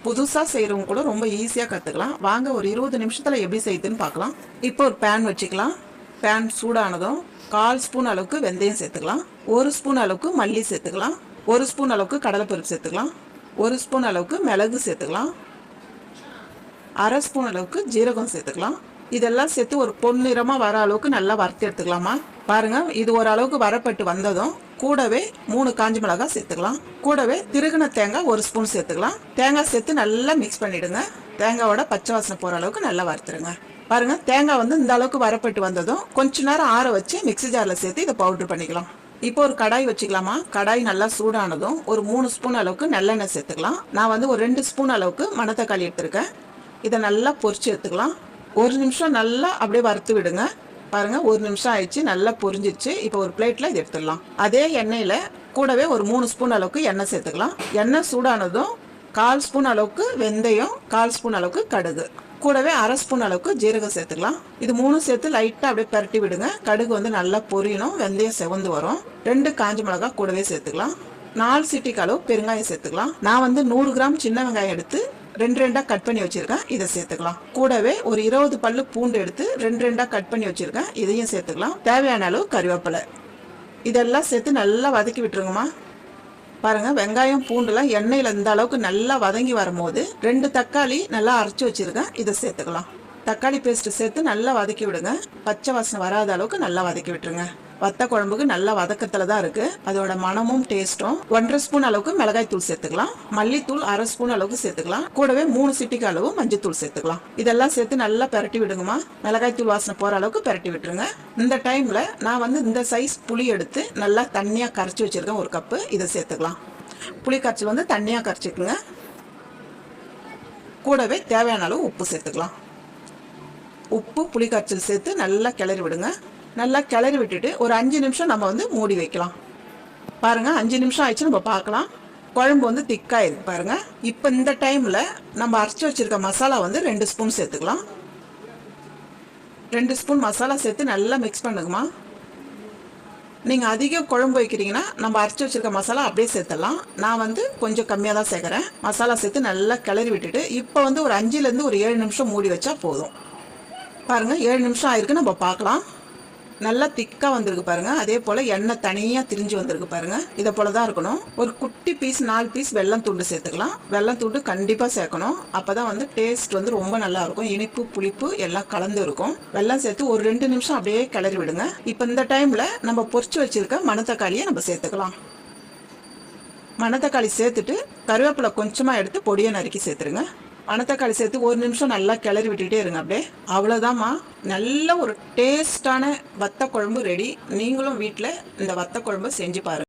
புதுசா செய்யறவங்க கூட ரொம்ப ஈஸியா கத்துக்கலாம். வாங்க ஒரு 20 நிமிஷத்துல எப்படி செய்யுதுன்னு பார்க்கலாம். இப்போ ஒரு பேன் வச்சுக்கலாம். பேன் சூடானதும் 1/4 ஸ்பூன் அளவுக்கு வெந்தயம் சேர்த்துக்கலாம். 1 ஸ்பூன் அளவுக்கு மல்லி சேர்த்துக்கலாம். 1 ஸ்பூன் அளவுக்கு கடலைப்பருப்பு சேர்த்துக்கலாம். 1 ஸ்பூன் அளவுக்கு மிளகு சேர்த்துக்கலாம். 1/2 ஸ்பூன் அளவுக்கு ஜீரகம் சேர்த்துக்கலாம். இதெல்லாம் சேர்த்து ஒரு பொன்னிறமா வர அளவுக்கு நல்லா வறுத்து எடுத்துக்கலாமா. பாருங்க, இது ஒரு அளவுக்கு வரப்பட்டு வந்ததும் கூடவே 3 காஞ்ச மிளகாய் சேர்த்துக்கலாம். கூடவே திருகுன தேங்காய் 1 ஸ்பூன் சேர்த்துக்கலாம். தேங்காய் சேர்த்து நல்லா மிக்ஸ் பண்ணிடுங்க. தேங்காயோட பச்சை வாசனை போற அளவுக்கு நல்லா வறுத்துருங்க. பாருங்க, தேங்காய் வந்து இந்த அளவுக்கு வரப்பட்டு வந்ததும் கொஞ்ச நேரம் ஆற வச்சு மிக்ஸி ஜார்ல சேர்த்து இதை பவுடர் பண்ணிக்கலாம். இப்போ ஒரு கடாய் வச்சுக்கலாமா. கடாய் நல்லா சூடானதும் ஒரு 3 ஸ்பூன் அளவுக்கு நல்லெண்ணெய் சேர்த்துக்கலாம். நான் வந்து ஒரு 2 ஸ்பூன் அளவுக்கு மணத்தக்காளி எடுத்திருக்கேன். இதை நல்லா பொரிச்சு எடுத்துக்கலாம். 1 நிமிஷம் நல்லா அப்படியே வறுத்து விடுங்க. பாருங்க, 1 நிமிஷம் ஆயிடுச்சு, நல்லா பொரிஞ்சிருச்சு. இப்போ ஒரு பிளேட்ல இது எடுத்துடலாம். அதே எண்ணெயில கூடவே ஒரு 3 ஸ்பூன் அளவுக்கு எண்ணெய் சேர்த்துக்கலாம். எண்ணெய் சூடானதும் 1/4 ஸ்பூன் அளவுக்கு வெந்தயம், 1/4 ஸ்பூன் அளவுக்கு கடுகு, கூடவே 1/2 ஸ்பூன் அளவுக்கு ஜீரகம் சேர்த்துக்கலாம். இது 3 சேர்த்து லைட்டா அப்படியே பரட்டி விடுங்க. கடுகு வந்து நல்லா பொரியணும், வெந்தயம் செவந்து வரும். 2 காஞ்ச மிளகாய் கூடவே சேர்த்துக்கலாம். 4 சிட்டிக்கு அளவு பெருங்காயம் சேர்த்துக்கலாம். நான் வந்து 100 கிராம் சின்ன வெங்காயம் எடுத்து 2 கட் பண்ணி வச்சிருக்கேன். இதை சேர்த்துக்கலாம். கூடவே ஒரு 20 பல்லு பூண்டு எடுத்து 2 கட் பண்ணி வச்சிருக்கேன். இதையும் சேர்த்துக்கலாம். தேவையான அளவு கறிவேப்பிலை, இதெல்லாம் சேர்த்து நல்லா வதக்கி விட்டுருங்கம்மா. பாருங்க, வெங்காயம் பூண்டுலாம் எண்ணெயில இந்த அளவுக்கு நல்லா வதங்கி வரும்போது 2 தக்காளி நல்லா அரைச்சி வச்சிருக்கேன். இதை சேர்த்துக்கலாம். தக்காளி பேஸ்ட் சேர்த்து நல்லா வதக்கி விடுங்க. பச்சை வாசனை வராத அளவுக்கு நல்லா வதக்கி விட்டுருங்க. வத்த குழம்புக்கு நல்லா வதக்கத்துல தான் இருக்கு. அதோட மனமும் டேஸ்டும். 1/2 ஸ்பூன் அளவுக்கு மிளகாய் தூள் சேர்த்துக்கலாம். மல்லித்தூள் 1/2 ஸ்பூன் அளவுக்கு சேர்த்துக்கலாம். கூடவே 3 சிட்டிக்கு அளவு மஞ்சள் தூள் சேர்த்துக்கலாம். இதெல்லாம் சேர்த்து நல்லா பரட்டி விடுங்கம்மா. மிளகாய் தூள் வாசனை போற அளவுக்கு பரட்டி விட்டுருங்க. இந்த டைம்ல நான் வந்து இந்த சைஸ் புளி எடுத்து நல்லா தண்ணியா கரைச்சி வச்சிருக்கேன். 1 கப்பு. இதை சேர்த்துக்கலாம். புளி கரைச்சல் வந்து தண்ணியா கரைச்சிக்குங்க. கூடவே தேவையான அளவு உப்பு சேர்த்துக்கலாம். உப்பு புளி கரைச்சல் சேர்த்து நல்லா கிளறி விடுங்க. நல்லா கிளறி விட்டுட்டு ஒரு 5 நிமிஷம் நம்ம வந்து மூடி வைக்கலாம். பாருங்க, 5 நிமிஷம் ஆயிடுச்சு. நம்ம பார்க்கலாம். குழம்பு வந்து திக்கா இருக்கு பாருங்க. இப்போ இந்த டைம்ல நம்ம அரைச்சி வச்சிருக்க மசாலா வந்து 2 ஸ்பூன் சேர்த்துக்கலாம். 2 ஸ்பூன் மசாலா சேர்த்து நல்லா மிக்ஸ் பண்ணுங்கம்மா. நீங்க அதிகம் குழம்பு வைக்கிறீங்கன்னா நம்ம அரைச்சி வச்சிருக்க மசாலா அப்படியே சேர்த்துடலாம். நான் வந்து கொஞ்சம் கம்மியாக தான் சேர்க்குறேன். மசாலா சேர்த்து நல்லா கிளறி விட்டுட்டு இப்போ வந்து ஒரு 5லேருந்து ஒரு 7 நிமிஷம் மூடி வச்சா போதும். பாருங்க, 7 நிமிஷம் ஆயிருக்கு. நம்ம பார்க்கலாம். நல்லா திக்கா வந்திருக்கு பாருங்க. அதே போல எண்ணெய் தனியா திரிஞ்சு வந்திருக்கு பாருங்க. இதை போலதான் இருக்கணும். ஒரு குட்டி பீஸ் 4 பீஸ் வெல்லம் துண்டு சேர்த்துக்கலாம். வெல்லம் துண்டு கண்டிப்பா சேர்க்கணும். அப்பதான் வந்து டேஸ்ட் வந்து ரொம்ப நல்லா இருக்கும். இனிப்பு புளிப்பு எல்லாம் கலந்து இருக்கும். வெல்லம் சேர்த்து ஒரு 2 நிமிஷம் அப்படியே கிளறி விடுங்க. இப்ப இந்த டைம்ல நம்ம பொரிச்சு வச்சிருக்க மணத்தக்காளியை நம்ம சேர்த்துக்கலாம். மணத்தக்காளி சேர்த்துட்டு கருவேப்பிலை கொஞ்சமா எடுத்து பொடியை நறுக்கி சேர்த்துருங்க. மணத்தக்காளி சேர்த்து 1 நிமிஷம் நல்லா கிளறி விட்டுட்டே இருங்க. அப்படியே அவ்வளோதாம்மா. நல்ல ஒரு டேஸ்டான வத்த குழம்பு ரெடி. நீங்களும் வீட்டில் இந்த வத்த குழம்பு செஞ்சு பாருங்க.